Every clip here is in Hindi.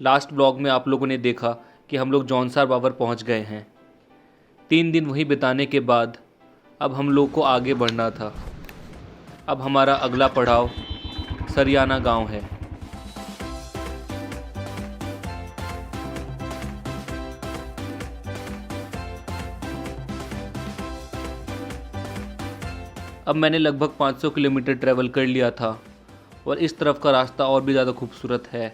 लास्ट ब्लॉग में आप लोगों ने देखा कि हम लोग जौनसार बाबर पहुंच गए हैं। 3 दिन वहीं बिताने के बाद अब हम लोग को आगे बढ़ना था। अब हमारा अगला पड़ाव सरियाना गांव है। अब मैंने लगभग 500 किलोमीटर ट्रैवल कर लिया था और इस तरफ का रास्ता और भी ज़्यादा खूबसूरत है।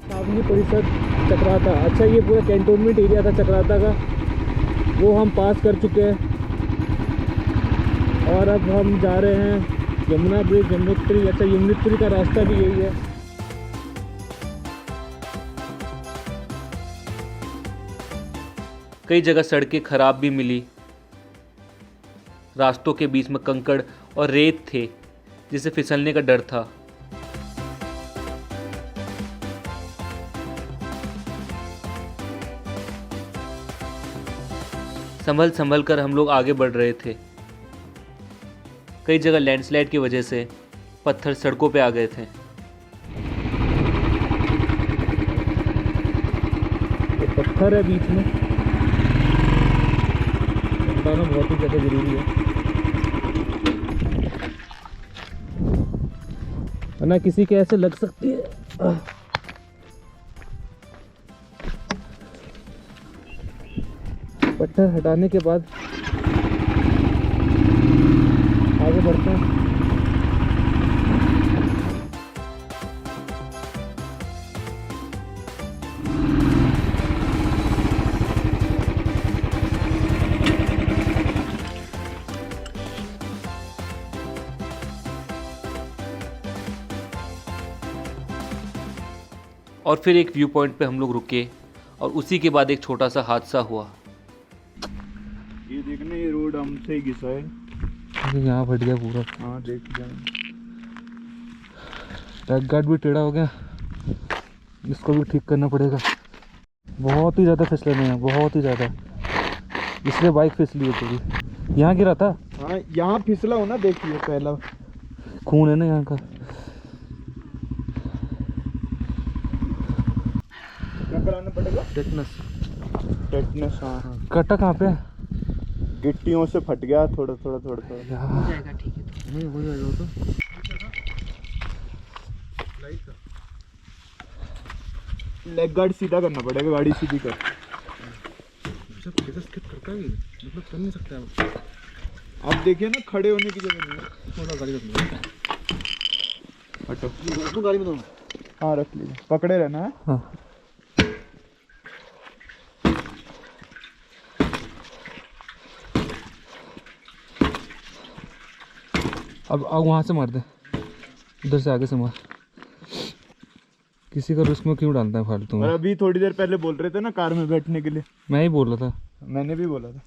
छावनी परिषद चक्राता, अच्छा ये पूरा कैंटोनमेंट एरिया था चक्राता का, वो हम पास कर चुके हैं और अब हम जा रहे हैं यमुना ब्रिज, यमुनोत्री। अच्छा यमुनोत्री का रास्ता भी यही है। कई जगह सड़कें खराब भी मिली। रास्तों के बीच में कंकड़ और रेत थे जिससे फिसलने का डर था। संभल संभल कर हम लोग आगे बढ़ रहे थे। कई जगह लैंडस्लाइड की वजह से पत्थर सड़कों पे आ गए थे। तो पत्थर है बीच में, बताना बहुत ही ज़्यादा ज़रूरी है ना, किसी के ऐसे लग सकती है। पत्थर हटाने के बाद आगे बढ़ते हैं। और फिर एक व्यू पॉइंट पे हम लोग रुके और उसी के बाद एक छोटा सा हादसा हुआ। ये देखना, ये रोड हमसे ही घिसा है। यहाँ फट गया पूरा। हाँ देख जाए, बैक गार्ड भी टेढ़ा हो गया, इसको भी ठीक करना पड़ेगा। बहुत ही ज़्यादा फिसलन है, बहुत ही ज़्यादा, इसलिए बाइक फिसली है पूरी। यहाँ गिरा था। हाँ यहाँ फिसला हो ना, देखिए पहला खून है ना यहाँ का। क्या कराना पड़ेगा? टेटनस। टेटनस, हाँ। कटा कहाँ पे? गिट्टियों से फट गया थोड़ा थोड़ा थोड़ा थोड़ा। हो जाएगा, ठीक है तो नहीं हो जाएगा वो तो। लेग गार्ड सीधा करना पड़ेगा, गाड़ी सीधी कर। सब स्किप करता है, मतलब कर नहीं सकता है। आप देखिए ना, खड़े होने की जगह नहीं है। थोड़ा गाड़ी रख लो, हटो गाड़ी में दो। हाँ रख लीजिए, पकड़े रहना है। हाँ अब वहाँ से मार दे, उधर से आगे से मार। किसी का रिस्क में क्यों डालता है फालतू में? और अभी थोड़ी देर पहले बोल रहे थे ना कार में बैठने के लिए। मैं ही बोल रहा था। मैंने भी बोला था।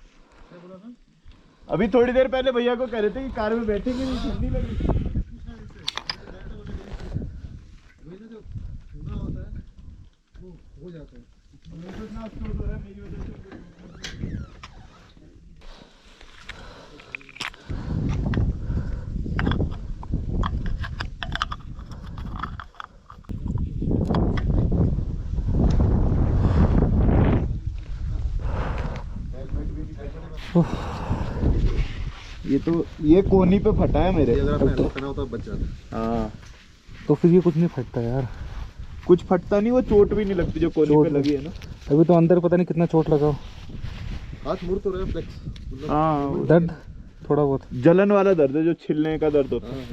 अभी थोड़ी देर पहले भैया को कह रहे थे कि कार में बैठेंगे, नहीं ठंडी लगी। ये कोनी पे फटा है मेरे। हाँ तो फिर ये कुछ नहीं फटता यार। कुछ फटता नहीं, वो चोट भी नहीं लगती जो कोनी पे लगी है ना। अभी तो अंदर पता नहीं कितना चोट लगा हो। हाथ मुड़ तो रहा है, फ्लेक्स। हाँ दर्द थोड़ा बहुत, जलन वाला दर्द है, जो छिलने का दर्द होता है।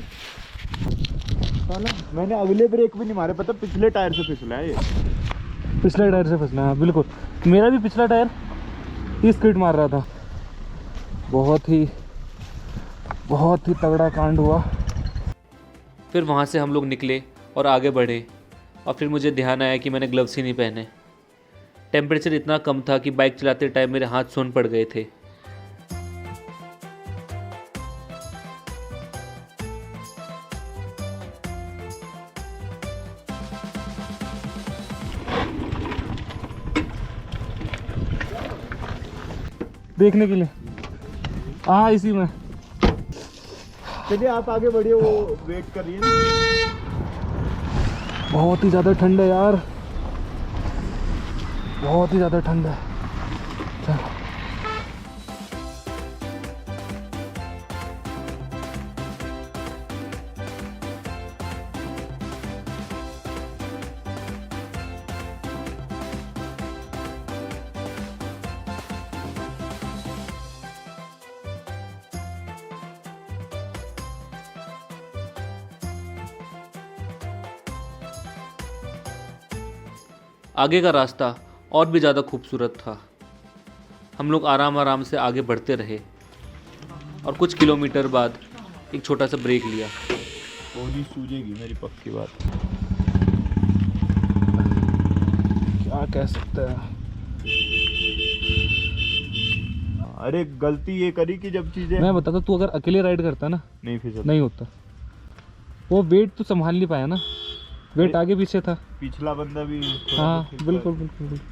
साला मैंने अगले ब्रेक भी नहीं मारे, पता पिछले टायर से फिसला है ये। पिछले टायर से फंसना है, बिल्कुल। मेरा भी पिछला टायर इस स्किड मार रहा था। बहुत ही तगड़ा कांड हुआ। फिर वहाँ से हम लोग निकले और आगे बढ़े और फिर मुझे ध्यान आया कि मैंने ग्लव्स ही नहीं पहने। टेम्परेचर इतना कम था कि बाइक चलाते टाइम मेरे हाथ सून पड़ गए थे। देखने के लिए हाँ इसी में चलिए आप आगे बढ़िए, वो वेट कर रही है ना। बहुत ही ज़्यादा ठंड है यार, बहुत ही ज़्यादा ठंड है। चल आगे का रास्ता और भी ज़्यादा खूबसूरत था। हम लोग आराम आराम से आगे बढ़ते रहे और कुछ किलोमीटर बाद एक छोटा सा ब्रेक लिया। गोली सूझेगी मेरी पक्की बात। क्या कह सकते हैं। अरे गलती ये करी कि जब चीजें मैं बताता, तू अगर अकेले राइड करता ना नहीं फिसल, नहीं होता। वो वेट तो संभाल नहीं पाया ना, वेट आगे पीछे था। पिछला बंदा भी थोड़ा हाँ तो ठीक बिल्कुल था। बिल्कुल बिल्कुल।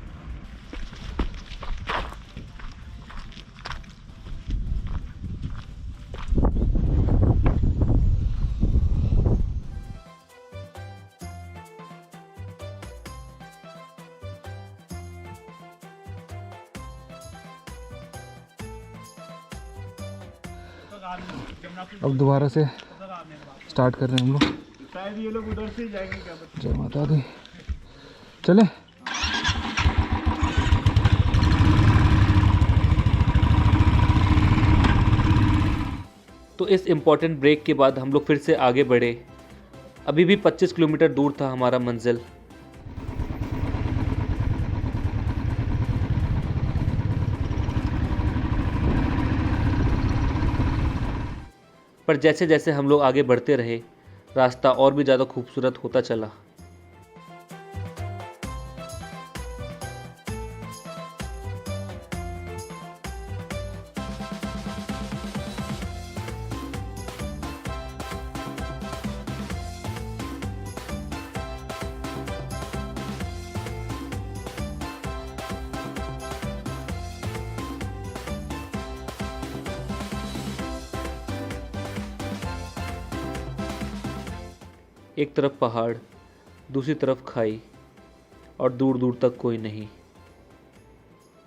अब दोबारा से स्टार्ट कर रहे हैं हम लोग। शायद ये लोग उधर से ही जाएंगे, क्या पता। जय माता दी। चले तो इस इम्पॉर्टेंट ब्रेक के बाद हम लोग फिर से आगे बढ़े। अभी भी 25 किलोमीटर दूर था हमारा मंजिल। पर जैसे जैसे हम लोग आगे बढ़ते रहे, रास्ता और भी ज़्यादा खूबसूरत होता चला। एक तरफ पहाड़, दूसरी तरफ खाई और दूर दूर तक कोई नहीं।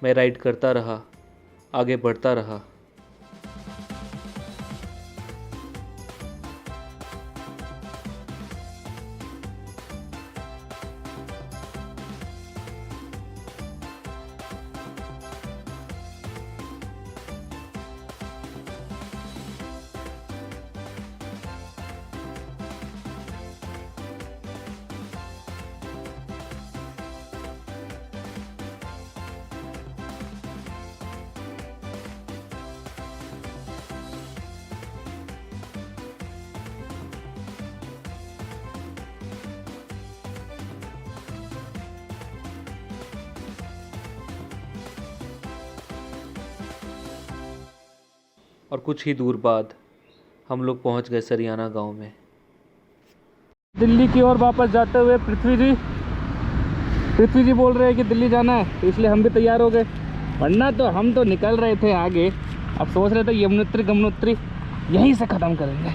मैं राइड करता रहा, आगे बढ़ता रहा। और कुछ ही दूर बाद हम लोग पहुंच गए सरियाना गांव में। दिल्ली की ओर वापस जाते हुए पृथ्वी जी बोल रहे हैं कि दिल्ली जाना है, तो इसलिए हम भी तैयार हो गए। वरना तो हम तो निकल रहे थे आगे, अब सोच रहे थे यमुनोत्री गमनोत्री यहीं से ख़त्म करेंगे।